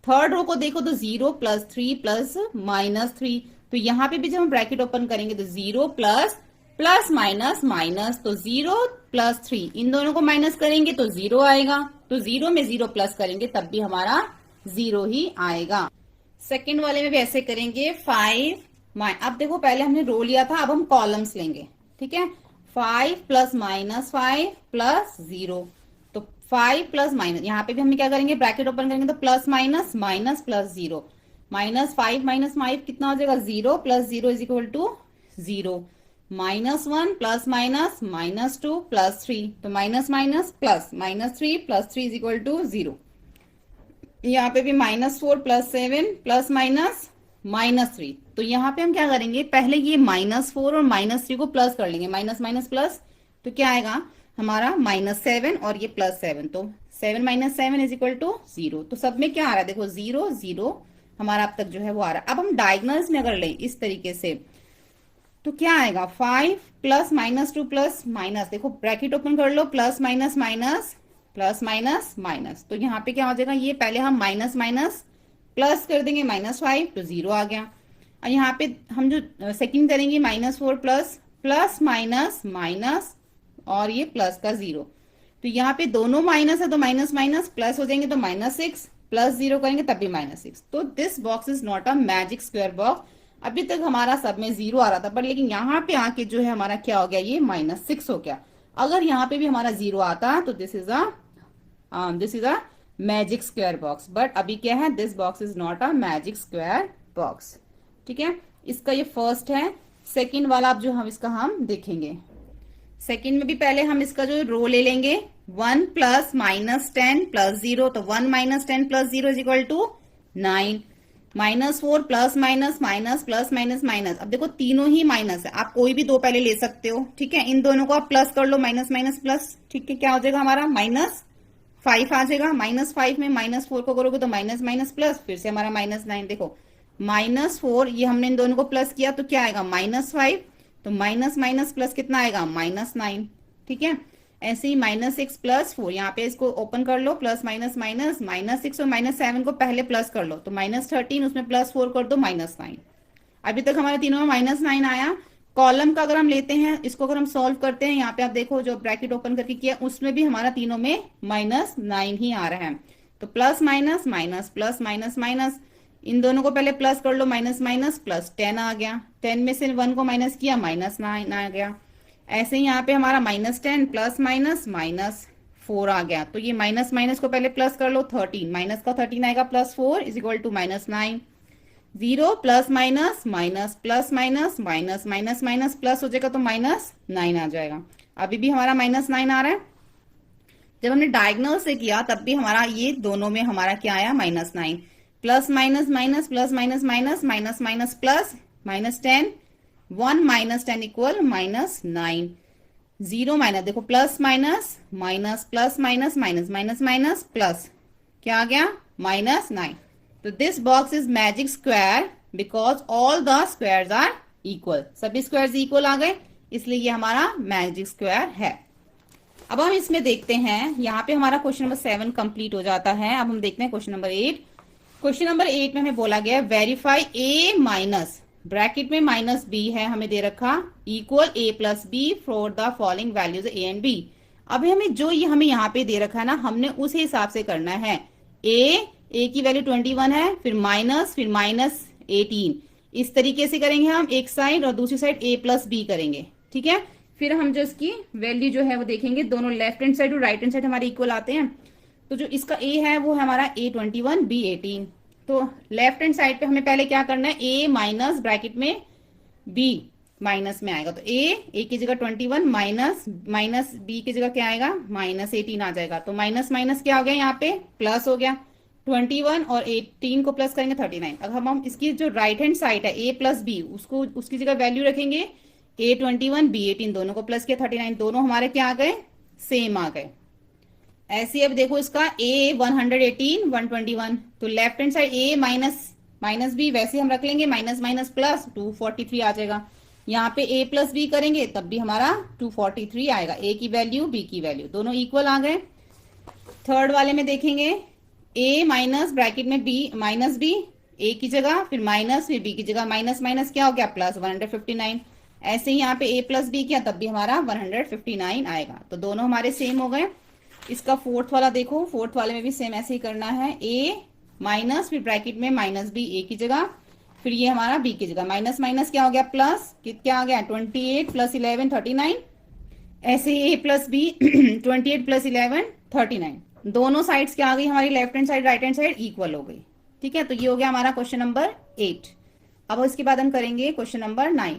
थर्ड रो को देखो तो 0 प्लस 3 प्लस -3, तो यहाँ पे भी जब हम ब्रैकेट ओपन करेंगे तो 0 प्लस प्लस माइनस माइनस, तो 0 प्लस 3 इन दोनों को माइनस करेंगे तो 0 आएगा, तो 0 में 0 प्लस करेंगे तब भी हमारा 0 ही आएगा। सेकंड वाले में भी ऐसे करेंगे 5 अब देखो पहले हमने रो लिया था, अब हम कॉलम्स लेंगे। ठीक है, 5 प्लस -5 प्लस 0, तो 5 प्लस माइनस, यहाँ पे भी हम क्या करेंगे ब्रैकेट ओपन करेंगे तो plus minus minus plus 0, -5 minus 5 कितना हो जाएगा 0 plus 0 is equal to 0, -1 plus minus -2 plus 3, तो minus minus plus -3 plus 3 is equal to 0। यहाँ पे भी -4 प्लस 7 प्लस माइनस -3, तो यहाँ पे हम क्या करेंगे पहले ये -4 और -3 को प्लस कर लेंगे, माइनस माइनस प्लस, तो क्या आएगा हमारा -7 और ये +7, तो 7 माइनस 7 इज इक्वल टू 0। तो सब में क्या आ रहा है देखो 0 0 हमारा अब तक जो है वो आ रहा है। अब हम डायगोनल्स में अगर लें इस तरीके से तो क्या आएगा 5 प्लस -2 प्लस माइनस, देखो ब्रैकेट ओपन कर लो, plus minus minus plus minus minus, तो यहाँ पे क्या हो जाएगा, ये पहले हम माइनस माइनस प्लस कर देंगे -5, तो 0 आ गया। और यहाँ पे हम जो सेकंड करेंगे -4 प्लस प्लस माइनस माइनस और ये प्लस का 0, तो यहाँ पे दोनों माइनस है तो माइनस माइनस प्लस हो जाएंगे, तो -6 प्लस 0 करेंगे तब भी -6, तो this box is not a magic square box. अभी तक हमारा सब में 0 आ रहा था, पर लेकिन यहाँ पे आके जो है हमारा क्या हो गया, ये -6 हो गया। अगर यहाँ पे भी हमारा 0 आता तो this is a magic square box, but अभी क्या है, this box is not a magic square box. ठीक है, इसका ये फर्स्ट है। सेकंड वाला अब जो हम इसका हम देखेंगे, सेकंड में भी पहले हम इसका जो रो ले लेंगे, 1 प्लस -10 प्लस 0, तो 1 minus 10 plus 0 is equal to 9, -4 plus minus minus plus minus minus, अब देखो तीनों ही माइनस है, आप कोई भी दो पहले ले सकते हो। ठीक है, इन दोनों को आप प्लस कर लो, माइनस माइनस प्लस, ठीक है, क्या हो जाएगा हमारा -5 आ जाएगा। -5 में -4 को करोगे तो माइनस माइनस प्लस, फिर से हमारा -9, देखो -4 ये हमने इन दोनों को प्लस किया तो क्या आएगा -5, तो माइनस माइनस प्लस कितना आएगा -9। ठीक है, ऐसे ही -6 प्लस 4, यहाँ पे इसको ओपन कर लो, प्लस माइनस माइनस -6 और -7 को पहले प्लस कर लो, तो -13 उसमें +4 कर दो -9। अभी तक हमारे तीनों में -9 आया। कॉलम का अगर हम लेते हैं, इसको अगर हम सॉल्व करते हैं, यहाँ पे आप देखो जो ब्रैकेट ओपन करके किया उसमें भी हमारा तीनों में -9 ही आ रहा है, तो plus minus minus plus minus minus, इन दोनों को पहले प्लस कर लो, माइनस माइनस प्लस 10 आ गया, 10 में से 1 को माइनस किया -9 आ गया। ऐसे ही यहाँ पे हमारा -10 प्लस माइनस -4 आ गया, तो ये माइनस माइनस को पहले प्लस कर लो, 13 माइनस का 13 आएगा +4 is equal to -9, 0 plus minus minus plus minus minus minus minus plus हो जाएगा तो -9 आ जाएगा। अभी भी हमारा -9 आ रहा है। जब हमने डायगोनल से किया तब भी हमारा ये दोनों में हमारा क्या आया, -9, plus minus minus plus minus minus minus minus plus -10, 1 - 10 equal -9, 0 minus, देखो plus minus minus plus minus minus minus minus plus, क्या आ गया, -9। तो this box is magic square because all the squares are equal, सभी squares equal आ गए, इसलिए ये हमारा मैजिक स्क्वायर है। अब हम इसमें देखते हैं, यहाँ पे हमारा क्वेश्चन नंबर 7 कंप्लीट हो जाता है। अब हम देखते हैं क्वेश्चन नंबर 8। क्वेश्चन नंबर 8 में हमें बोला गया वेरीफाई a माइनस, ब्रैकेट में -b है हमें दे रखा, equal a plus b for the following values a and b। अब हमें जो ये हमें यहाँ पे दे रखा है ना, हमने उस हिसाब से करना है। a की वैल्यू 21 है, फिर -18, इस तरीके से करेंगे हम एक साइड, और दूसरी साइड a प्लस b करेंगे, ठीक है। फिर हम जो इसकी वैल्यू जो है वो देखेंगे, दोनों लेफ्ट हैंड साइड और राइट हैंड साइड हमारे इक्वल आते हैं। तो जो इसका a है वो है हमारा a21 b18। तो लेफ्ट हैंड साइड पे हमें पहले क्या करना है, a माइनस ब्रैकेट में b माइनस में आएगा, तो a की जगह 21 माइनस b की जगह क्या आएगा, -18 आ जाएगा। तो माइनस माइनस क्या हो गया, यहाँ पे प्लस हो गया, 21 और 18 को प्लस करेंगे 39। अगर हम इसकी जो राइट हैंड साइड है a प्लस b, उसको उसकी जगह वैल्यू रखेंगे, a21 b18 दोनों को प्लस किया 39, दोनों हमारे क्या आ गए, सेम आ गए। ऐसे अब देखो इसका a 118 121, तो left hand side a minus b वैसे हम रख लेंगे, माइनस माइनस प्लस 243 आ जाएगा। यहाँ पे a प्लस b करेंगे तब भी हमारा 243 आएगा, a की वैल्यू b की वैल्यू दोनों इक्वल आ गए। थर्ड वाले में देखेंगे a माइनस ब्रैकेट में b माइनस b, a की जगह फिर माइनस, फिर b की जगह माइनस माइनस क्या हो गया, प्लस 159। ऐसे ही यहाँ पे a प्लस b किया तब भी हमारा 159 आएगा, तो दोनों हमारे सेम हो गए। इसका फोर्थ वाला देखो, फोर्थ वाले में भी सेम ऐसे ही करना है, a माइनस फिर ब्रैकेट में माइनस b a की जगह, फिर ये हमारा b की जगह माइनस माइनस क्या हो गया, प्लस क्या आ गया, 28 प्लस 11 39। ऐसे ही a प्लस b 28 प्लस 11 39, दोनों साइड्स क्या आ गई हमारी, left hand side right hand side equal हो गई, ठीक है। तो ये हो गया हमारा क्वेश्चन नंबर 8। अब इसके बाद हम करेंगे क्वेश्चन नंबर 9।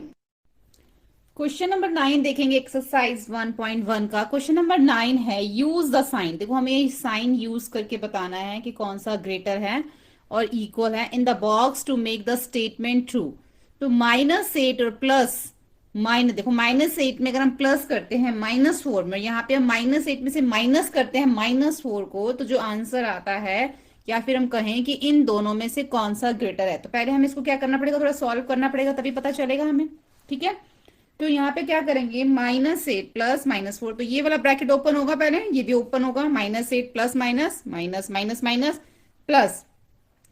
क्वेश्चन नंबर 9 देखेंगे एक्सरसाइज 1.1 का। क्वेश्चन नंबर 9 है यूज द साइन, देखो हमें साइन यूज करके बताना है कि कौन सा ग्रेटर है और इक्वल है in the box to make the statement true. तो -8 और प्लस माइनस, देखो -8 में अगर हम प्लस करते हैं -4 में, यहाँ पे हम -8 में से माइनस करते हैं -4 को, तो जो आंसर आता है, या फिर हम कहें कि इन दोनों में से कौन सा ग्रेटर है, तो पहले हमें इसको क्या करना पड़ेगा, थोड़ा सॉल्व करना पड़ेगा तभी पता चलेगा हमें, ठीक है। तो यहाँ पे क्या करेंगे, -8 प्लस -4, तो ये वाला ब्रैकेट ओपन होगा पहले, ये भी ओपन होगा, -8 plus minus minus minus minus plus,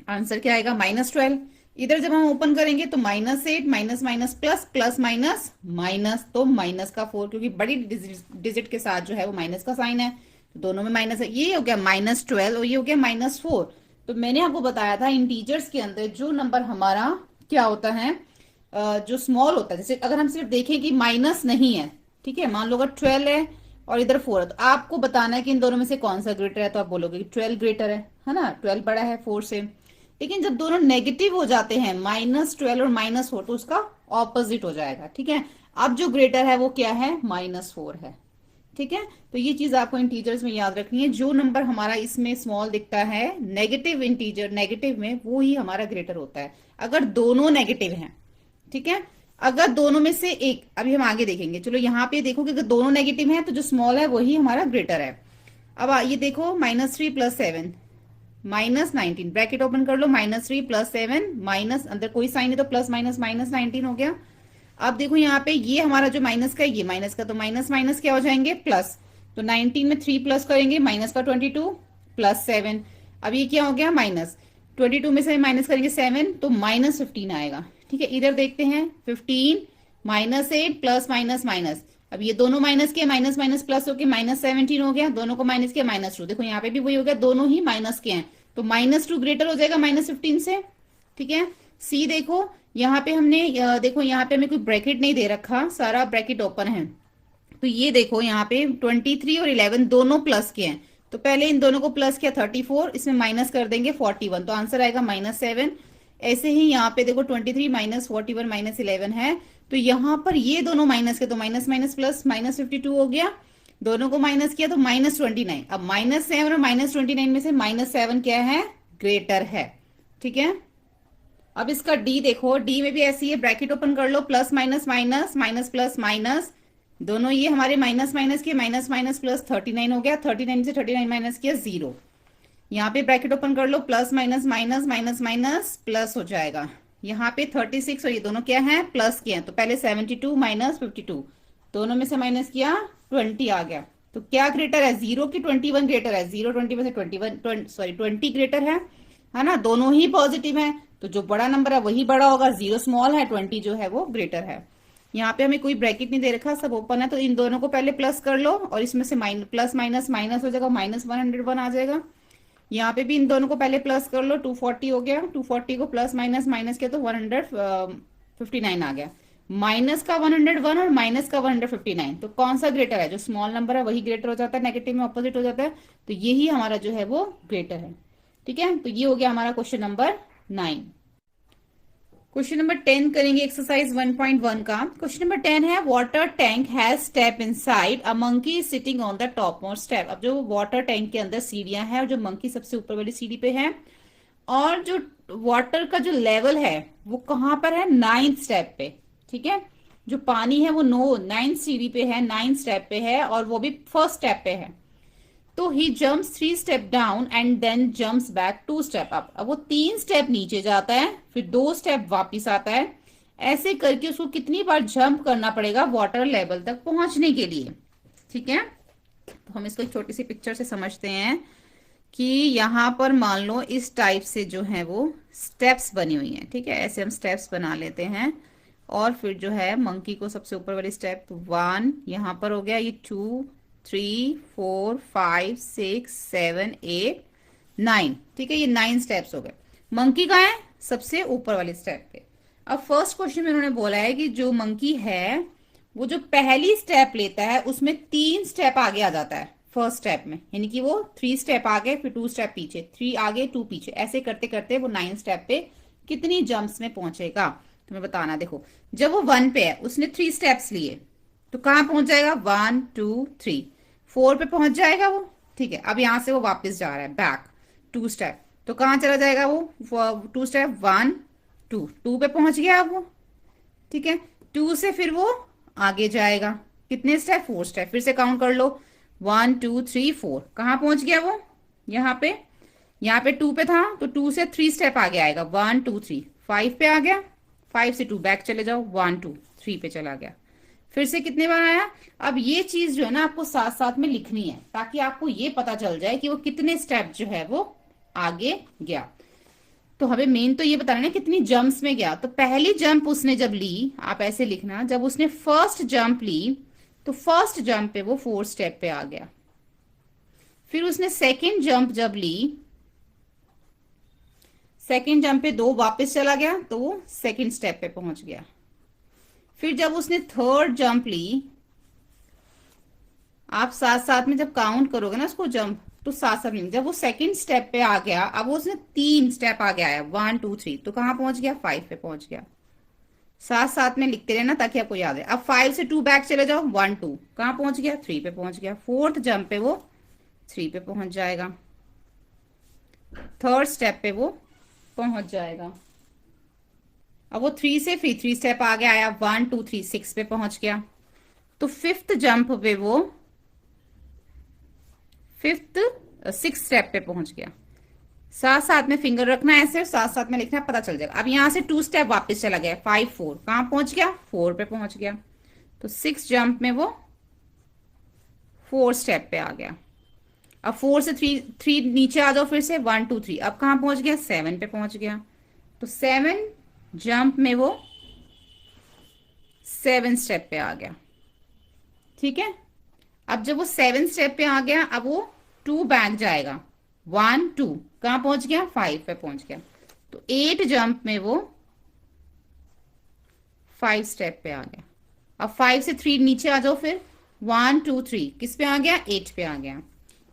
answer क्या आएगा, -12। इधर जब हम ओपन करेंगे तो -8 minus minus plus plus minus minus, तो माइनस का 4, क्योंकि बड़ी डिजिट के साथ जो है वो माइनस का साइन है, तो दोनों में माइनस है। ये हो गया -12 और ये हो गया -4। तो मैंने आपको बताया था इंटीजर्स के अंदर जो नंबर हमारा क्या होता है, जो स्मॉल होता है, जैसे अगर हम सिर्फ देखें कि माइनस नहीं है, ठीक है, मान लो अगर 12 है और इधर 4 है, तो आपको बताना है कि इन दोनों में से कौन सा ग्रेटर है, तो आप बोलोगे कि 12 ग्रेटर है ना, 12 बड़ा है 4 से। लेकिन जब दोनों नेगेटिव हो जाते हैं, -12 और -4, तो उसका ऑपोजिट हो जाएगा, ठीक है। अब जो ग्रेटर है वो क्या है, -4 है, ठीक है। तो ये चीज आपको इंटीजर्स में याद रखनी है, जो नंबर हमारा इसमें स्मॉल दिखता है नेगेटिव इंटीजर, नेगेटिव में, वो ही हमारा ग्रेटर होता है अगर दोनों नेगेटिव हैं, ठीक है। अगर दोनों में से एक, अभी हम आगे देखेंगे, चलो यहाँ पे देखो कि अगर दोनों नेगेटिव हैं तो जो स्मॉल है वही हमारा ग्रेटर है। अब ये देखो -3 प्लस 7 -19, ब्रैकेट ओपन कर लो, -3 प्लस 7 माइनस, अंदर कोई साइन है तो प्लस माइनस -19 हो गया। अब देखो यहाँ पे ये हमारा जो माइनस का, ये माइनस का, तो माइनस माइनस क्या हो जाएंगे, प्लस, तो 19 में 3 प्लस करेंगे, माइनस का 22 प्लस 7, अब ये क्या हो गया, -22 में से माइनस करेंगे 7, तो -15 आएगा, ठीक है। इधर देखते हैं 15 -8 प्लस माइनस माइनस, अब ये दोनों माइनस के, माइनस माइनस प्लस होके -17 हो गया, दोनों को माइनस किया -2, देखो यहाँ पे भी वही हो गया, दोनों ही माइनस के हैं, तो -2 ग्रेटर हो जाएगा -15 से, ठीक है। सी देखो यहाँ पे हमने देखो यहाँ पे हमें कोई ब्रैकेट नहीं दे रखा, सारा ब्रैकेट ओपन है, तो ये देखो यहाँ पे 23 और 11 दोनों प्लस के हैं, तो पहले इन दोनों को प्लस किया 34, इसमें माइनस कर देंगे 41, तो आंसर आएगा -7। ऐसे ही यहाँ पे देखो 23 माइनस 41 -11 है, तो यहाँ पर ये दोनों माइनस के, तो माइनस माइनस प्लस -52 हो गया, दोनों को माइनस किया तो -29। अब -7 और -29 में से -7 क्या है, ग्रेटर है। ठीक है, अब इसका डी देखो, डी में भी ऐसी है, ब्रैकेट ओपन कर लो, plus minus minus minus plus minus, दोनों ये हमारे माइनस माइनस के, माइनस माइनस प्लस 39 हो गया, 39 से 39 माइनस किया 0। यहाँ पे ब्रैकेट ओपन कर लो, plus minus minus minus minus plus हो जाएगा। यहाँ पे 36 और ये दोनों क्या है, प्लस के हैं, तो पहले 72 माइनस 52, दोनों में से माइनस किया 20 आ गया। तो क्या ग्रेटर है, 0 की 21 ग्रेटर है, 0 20 में से 21 सॉरी 20 ग्रेटर है ना, दोनों ही पॉजिटिव है, तो जो बड़ा नंबर है वही बड़ा होगा, 0 स्मॉल है, 20 जो है वो ग्रेटर है। यहाँ पे हमें कोई ब्रैकेट नहीं दे रखा, सब ओपन है, तो इन दोनों को पहले प्लस कर लो और इसमें से प्लस माइनस माइनस हो जाएगा, -101 आ जाएगा। यहाँ पे भी इन दोनों को पहले प्लस कर लो, 240 हो गया, 240 को प्लस माइनस माइनस किया तो 159 आ गया। माइनस का 101 और माइनस का 159, तो कौन सा ग्रेटर है, जो स्मॉल नंबर है वही ग्रेटर हो जाता है, नेगेटिव में ऑपोजिट हो जाता है, तो यही हमारा जो है वो ग्रेटर है। ठीक है, तो ये हो गया हमारा क्वेश्चन नंबर 9। क्वेश्चन नंबर 10 करेंगे एक्सरसाइज 1.1 का। क्वेश्चन नंबर 10 है, water tank has step inside, a monkey sitting on the top most step. अब जो वाटर टैंक के अंदर सीढ़ियां हैं और जो मंकी सबसे ऊपर वाली सीढ़ी पे है, और जो वाटर का जो लेवल है वो कहां पर है, 9th स्टेप पे। ठीक है, जो पानी है वो 9th सीढ़ी पे है, 9th स्टेप पे है, और वो भी फर्स्ट स्टेप पे है। तो he jumps 3 step down and then jumps back 2 step up. अब वो 3 स्टेप नीचे जाता है, फिर 2 स्टेप वापिस आता है, ऐसे करके उसको कितनी बार जंप करना पड़ेगा वाटर लेवल तक पहुंचने के लिए। ठीक है, तो हम इसको एक छोटी सी पिक्चर से समझते हैं कि यहां पर मान लो इस टाइप से जो है वो स्टेप्स बनी हुई हैं। ठीक है, ऐसे हम स्टेप्स बना लेते हैं, और फिर जो है मंकी को सबसे ऊपर वाली स्टेप 1 यहां पर हो गया, ये 2 3 4 5 6 7 8 9। ठीक है, ये 9 स्टेप्स हो गए। मंकी कहाँ है, सबसे ऊपर वाली स्टेप पे। अब फर्स्ट क्वेश्चन में उन्होंने बोला है कि जो मंकी है वो जो पहली स्टेप लेता है उसमें 3 स्टेप आगे आ जाता है फर्स्ट स्टेप में, यानी कि वो 3 स्टेप आगे, फिर 2 स्टेप पीछे, 3 आगे 2 पीछे, ऐसे करते करते वो 9 स्टेप पे कितनी जंप्स में पहुंचेगा, तुम्हें बताना। देखो, जब वो 1 पे है, उसने 3 स्टेप्स लिए, तो कहां पहुंच जाएगा, 1 2 3, 4 पे पहुंच जाएगा वो। ठीक है, अब यहां से वो वापस जा रहा है बैक 2 स्टेप, तो कहां चला जाएगा वो, 2 स्टेप 1 2, 2 पे पहुंच गया अब वो। ठीक है, 2 से फिर वो आगे जाएगा, कितने स्टेप, 4 स्टेप, फिर से काउंट कर लो, 1 2 3 4, कहां पहुंच गया वो, यहाँ पे 2 पे था, तो 2 से 3 स्टेप आगे आएगा, 1 2 3, 5 पे आ गया, 5 से 2 बैक चले जाओ, 1 2 3 पे चला गया, फिर से कितने बार आया। अब ये चीज जो है ना आपको साथ साथ में लिखनी है, ताकि आपको ये पता चल जाए कि वो कितने स्टेप जो है वो आगे गया। तो हमें मेन तो ये बताना है कितनी जंप्स में गया। तो पहली जंप उसने जब ली, आप ऐसे लिखना, जब उसने फर्स्ट जंप ली तो फर्स्ट जंप पे वो 4 स्टेप पे आ गया। फिर उसने सेकेंड जंप जब ली, सेकेंड जंप पे 2 वापस चला गया, तो वो सेकेंड स्टेप पे पहुंच गया। फिर जब उसने थर्ड जंप ली, आप साथ साथ में जब काउंट करोगे ना उसको जंप, तो साथ साथ में जब वो सेकंड स्टेप पे आ गया, अब वो उसने 3 स्टेप आगे आया, 1 2 3, तो कहां पहुंच गया, 5 पे पहुंच गया। साथ साथ में लिखते रहना ताकि आपको याद है। अब 5 से 2 बैक चले जाओ, 1 2, कहां पहुंच गया, 3 पे पहुंच गया। फोर्थ जंप पे वो 3 पे पहुंच जाएगा, थर्ड स्टेप पे वो पहुंच जाएगा। अब वो 3 से फिर 3 स्टेप आगे आया, 1 2 3 6 पे पहुंच गया। तो फिफ्थ जंप पे वो सिक्स स्टेप पे पहुंच गया। साथ साथ में फिंगर रखना है ऐसे, साथ साथ में लिखना है, पता चल जाएगा। अब यहां से 2 स्टेप वापस चला गया, 5 4, कहां पहुंच गया, 4 पे पहुंच गया। तो 6 जंप में वो 4 स्टेप पे आ गया। अब 4 से 3 नीचे आ जाओ, फिर से 1 2 3, अब कहां पहुंच गया, 7 पे पहुंच गया। तो 7 जंप में वो 7 स्टेप पे आ गया। ठीक है, अब जब वो 7 स्टेप पे आ गया, अब वो 2 बैक जाएगा, 1 2, कहां पहुंच गया, 5 पे पहुंच गया। तो 8 जंप में वो 5 स्टेप पे आ गया। अब 5 से 3 नीचे आ जाओ, फिर 1 2 3, किस पे आ गया, 8 पे आ गया।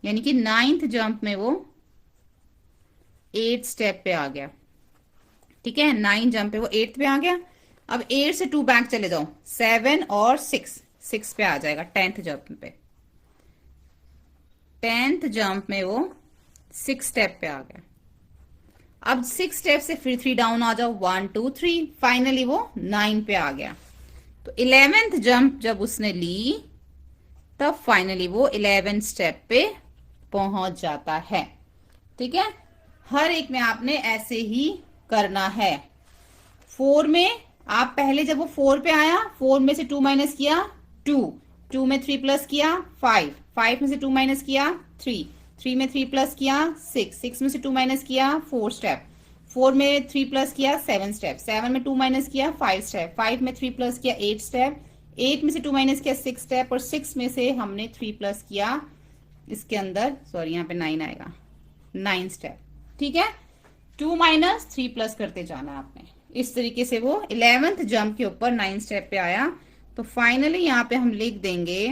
यानी कि 9th जंप में वो 8 स्टेप पे आ गया। ठीक है, 9 जंप पे वो 8 पे आ गया। अब 8 से 2 बैक चले जाओ, 7 और 6 पे आ जाएगा 10th जंप पे। 10th जंप में वो 6 स्टेप पे आ गया। अब 6 स्टेप से फिर 3 डाउन आ जाओ, 1 2 3, फाइनली वो 9 पे आ गया। तो 11th जंप जब उसने ली तब फाइनली वो 11 स्टेप पे पहुंच जाता है। ठीक है, हर एक में आपने ऐसे ही करना है। 4 में आप पहले जब वो 4 पे आया, 4 में से 2 माइनस किया 2, 2 में 3 प्लस किया 5, 5 में से 2 माइनस किया 3, 3 में 3 प्लस किया 6, 6 में से 2 माइनस किया 4 स्टेप, 4 में 3 प्लस किया 7 स्टेप, 7 में 2 माइनस किया 5 स्टेप, 5 में 3 प्लस किया 8 स्टेप, 8 में से 2 माइनस किया 6 स्टेप, और 6 में से हमने 3 प्लस किया इसके अंदर, सॉरी यहाँ पे 9 आएगा, 9 स्टेप। ठीक है, 2 माइनस 3 प्लस करते जाना आपने। इस तरीके से वो 11th जंप के ऊपर 9 स्टेप पे आया। तो फाइनली यहाँ पे हम लिख देंगे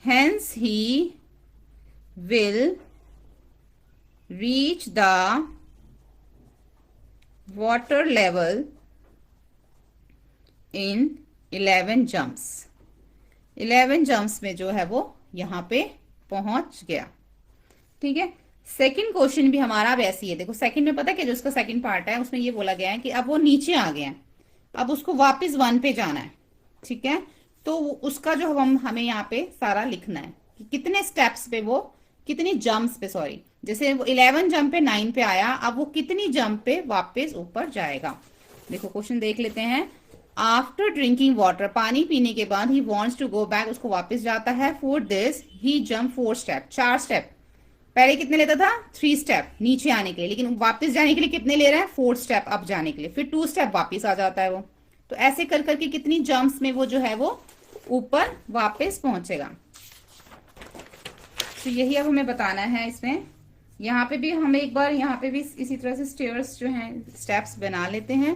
hence he will reach the water level in 11 jumps. 11 jumps में जो है वो यहाँ पे पहुंच गया। ठीक है, सेकंड क्वेश्चन भी हमारा वैसी है। देखो सेकंड में पता है कि जो उसका सेकंड पार्ट है उसमें ये बोला गया है कि अब वो नीचे आ गया है, अब उसको वापस 1 पे जाना है। ठीक है, तो उसका जो हमें यहाँ पे सारा लिखना है कि कितने स्टेप्स पे वो, कितनी जंप्स पे, सॉरी, जैसे वो 11 जंप पे 9 पे आया, अब वो कितनी जंप पे वापस ऊपर जाएगा। देखो क्वेश्चन देख लेते हैं। आफ्टर ड्रिंकिंग वाटर, पानी पीने के बाद, he wants to go back, उसको वापस जाता है। For this he jump 4 step, 4 step. पहले कितने लेता था? 3 स्टेप नीचे आने के लिए, लेकिन वापस जाने के लिए कितने ले रहा है? 4 स्टेप अब जाने के लिए, फिर 2 स्टेप वापस आ जाता है वो। तो ऐसे कर करके कितनी जंप्स में वो जो है वो ऊपर वापस पहुंचेगा। तो यही अब हमें बताना है इसमें। यहाँ पे भी हम एक बार यहाँ पे भी इसी तरह से स्टेयर्स जो हैं स्टेप्स बना लेते हैं।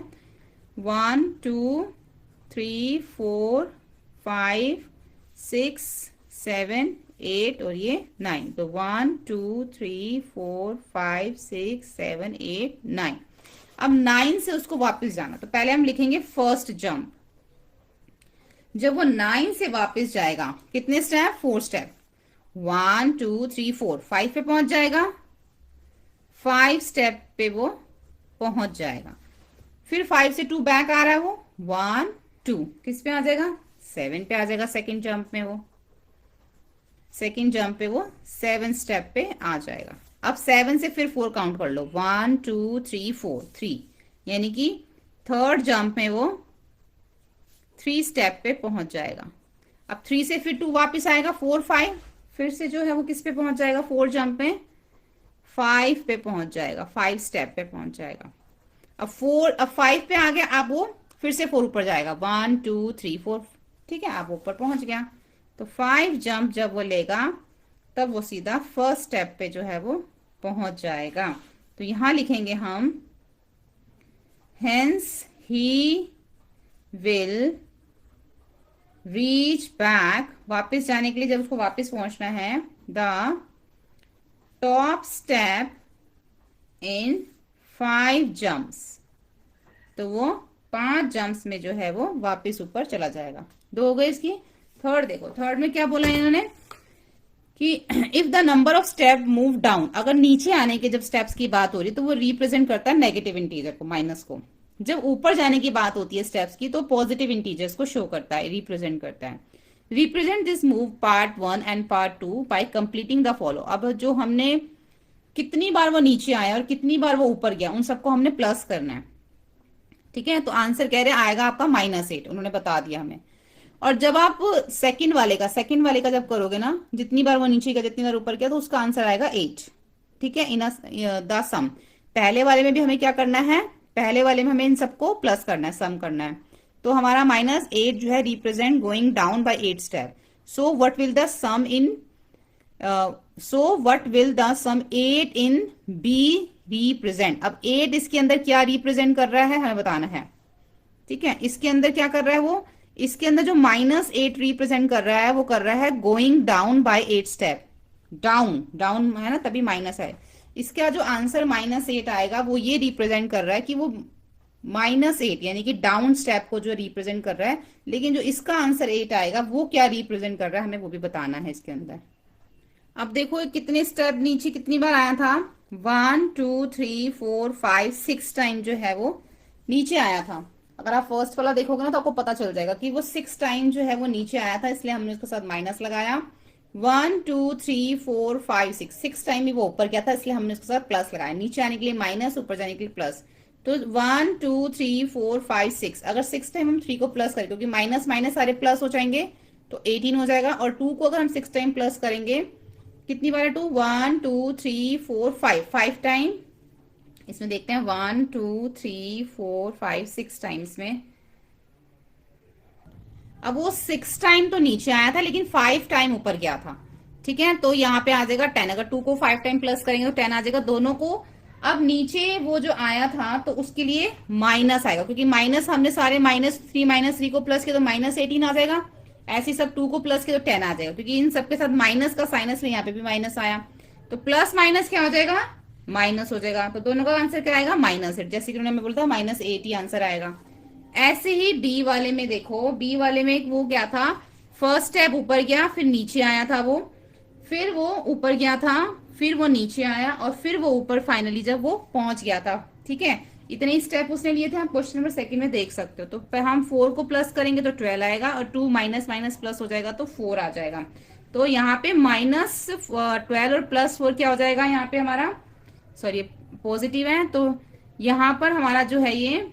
1 2 3 4 5 6 7 8 और ये 9। तो 1 2 3 4 5 6 7 8 9। अब 9 से उसको वापस जाना, तो पहले हम लिखेंगे फर्स्ट जंप। जब वो 9 से वापस जाएगा, कितने स्टेप? 4 स्टेप। 1 2 3 4, 5 पे पहुंच जाएगा, 5 स्टेप पे वो पहुंच जाएगा। फिर 5 से 2 बैक आ रहा है वो, 1 2, किस पे आ जाएगा? 7 पे आ जाएगा। सेकेंड जंप में वो, सेकेंड जंप पे वो 7 स्टेप पे आ जाएगा। अब 7 से फिर 4 काउंट कर लो, 1 2 3 4, 3, यानी कि थर्ड जंप में वो 3 स्टेप पे पहुंच जाएगा। अब 3 से फिर 2 वापस आएगा, 4 5, फिर से जो है वो किस पे पहुंच जाएगा? 4 जंप में 5 पे पहुंच जाएगा, 5 स्टेप पे पहुंच जाएगा। अब 5 पे आ गया, अब वो फिर से 4 ऊपर जाएगा, 1 2 3 4। ठीक है, अब ऊपर पहुंच गया। तो 5 जंप जब वो लेगा तब वो सीधा फर्स्ट स्टेप पे जो है वो पहुंच जाएगा। तो यहां लिखेंगे हम hence he will reach back, वापस जाने के लिए जब उसको वापस पहुंचना है, the top step in 5 jumps. तो वो 5 जंप्स में जो है वो वापस ऊपर चला जाएगा। 2 हो गए इसकी। थर्ड देखो, थर्ड में क्या बोला इन्होंने कि if the number of step move down, अगर नीचे आने के जब स्टेप्स की बात हो रही है तो वो रिप्रेजेंट करता है नेगेटिव इंटीजर को, माइनस को। जब ऊपर जाने की बात होती है स्टेप्स की तो पॉजिटिव इंटीजर्स को शो करता है, रिप्रेजेंट करता है। Represent this move part 1 and part 2 bye completing the follow. अब जो हमने कितनी बार वो नीचे आया और कितनी बार वो ऊपर गया, उन सबको हमने प्लस करना है। ठीक है, तो आंसर कह रहे आएगा आपका -8, उन्होंने बता दिया हमें। और जब आप सेकंड वाले का जब करोगे ना, जितनी बार वो नीचे गया जितनी बार ऊपर गया, तो उसका आंसर आएगा 8। ठीक है, इन द सम। पहले वाले में भी हमें क्या करना है? पहले वाले में हमें इन सबको प्लस करना है, सम करना है। तो हमारा -8 जो है represent going down by 8 step. So what will the sum in what will the sum 8 in be represent. अब 8 इसके अंदर क्या रिप्रेजेंट कर रहा है हमें बताना है। ठीक है, इसके अंदर क्या कर रहा है वो? इसके अंदर जो -8 रिप्रेजेंट कर रहा है वो कर रहा है going down by 8 step. Down down है ना, तभी माइनस है। इसका जो आंसर -8 आएगा वो ये रिप्रेजेंट कर रहा है कि वो -8 यानी कि डाउन स्टेप को जो रिप्रेजेंट कर रहा है। लेकिन जो इसका आंसर 8 आएगा वो क्या रिप्रेजेंट कर रहा है हमें वो भी बताना है इसके अंदर। अब देखो कितने स्टेप नीचे कितनी बार आया था, 1 2 3 4 5 6 टाइम जो है वो नीचे आया था। अगर आप फर्स्ट वाला देखोगे ना तो आपको पता चल जाएगा कि वो 6 टाइम जो है वो नीचे आया था, इसलिए हमने उसके साथ माइनस लगाया। 1 2 3 4 5 6 टाइम भी वो ऊपर गया था, इसलिए हमने उसके साथ प्लस लगाया। नीचे आने के लिए माइनस, ऊपर जाने के लिए प्लस। तो 1 2 3 4 5 6, अगर 6 टाइम हम 3 को प्लस करें, क्योंकि माइनस माइनस सारे प्लस हो जाएंगे, तो 18 हो जाएगा। और 2 को अगर हम 6 टाइम प्लस करेंगे, कितनी बार है 2, 1 2 3 4 5 टाइम। इसमें देखते हैं 1 2 3 4 5 6 टाइम्स में। अब वो 6 टाइम तो नीचे आया था, लेकिन 5 टाइम ऊपर गया था। ठीक है, तो यहाँ पे आ जाएगा 10। अगर 2 को 5 टाइम प्लस करेंगे तो 10 आ जाएगा दोनों को। अब नीचे वो जो आया था तो उसके लिए माइनस आएगा, क्योंकि माइनस हमने सारे -3 को प्लस किया तो -18 आ जाएगा। ऐसे सब 2 को प्लस किया तो 10 आ जाएगा, क्योंकि इन सबके साथ माइनस का साइन, इसलिए यहाँ पे भी माइनस आया। तो प्लस माइनस क्या हो जाएगा, माइनस हो जाएगा। तो दोनों का आंसर क्या आएगा, -8। जैसे कि उन्होंने बोला था -8 आंसर आएगा। ऐसे ही बी वाले में देखो, बी वाले में वो क्या था, फर्स्ट स्टेप ऊपर गया, फिर नीचे आया था वो, फिर वो ऊपर गया था, फिर वो नीचे आया, और फिर वो ऊपर फाइनली जब वो पहुंच गया था। ठीक है, इतने स्टेप उसने लिए थे, आप क्वेश्चन नंबर सेकंड में देख सकते हो। तो हम 4 को प्लस करेंगे तो 12 आएगा, और 2 माइनस माइनस प्लस हो जाएगा तो 4 आ जाएगा। तो यहाँ पे -12 और +4 क्या हो जाएगा, यहाँ पे हमारा, सॉरी पॉजिटिव है, तो यहाँ पर हमारा जो है ये,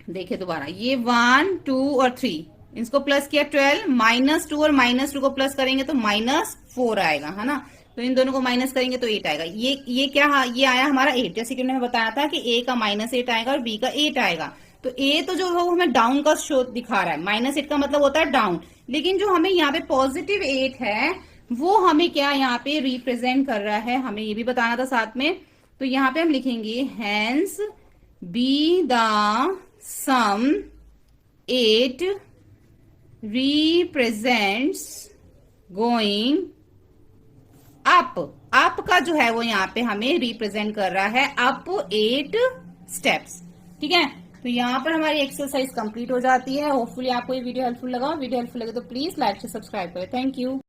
देखिए दोबारा, ये 1 2 और 3, इसको प्लस किया 12, -2 और -2 को प्लस करेंगे तो -4 आएगा, है ना। तो इन दोनों को माइनस करेंगे तो 8 आएगा। ये क्या, ये आया हमारा 8, जैसे कि उन्होंने बताया था कि ए का -8 आएगा और बी का 8 आएगा। तो ए तो जो है वो हमें डाउन का शो दिखा रहा है, -8 का मतलब होता है डाउन, लेकिन जो हमें यहाँ पे +8 है वो हमें क्या यहाँ पे रिप्रेजेंट कर रहा है, हमें ये भी बताना था साथ में। तो यहाँ पे हम लिखेंगे hence be the sum 8 represents going up. Up का जो है वो यहाँ पे हमें रिप्रेजेंट कर रहा है अप 8 स्टेप्स। ठीक है, तो यहाँ पर हमारी एक्सरसाइज कंप्लीट हो जाती है। होपफुली आपको ये वीडियो हेल्पफुल लगा। वीडियो हेल्पफुल लगे तो प्लीज लाइक से सब्सक्राइब करें। Thank you.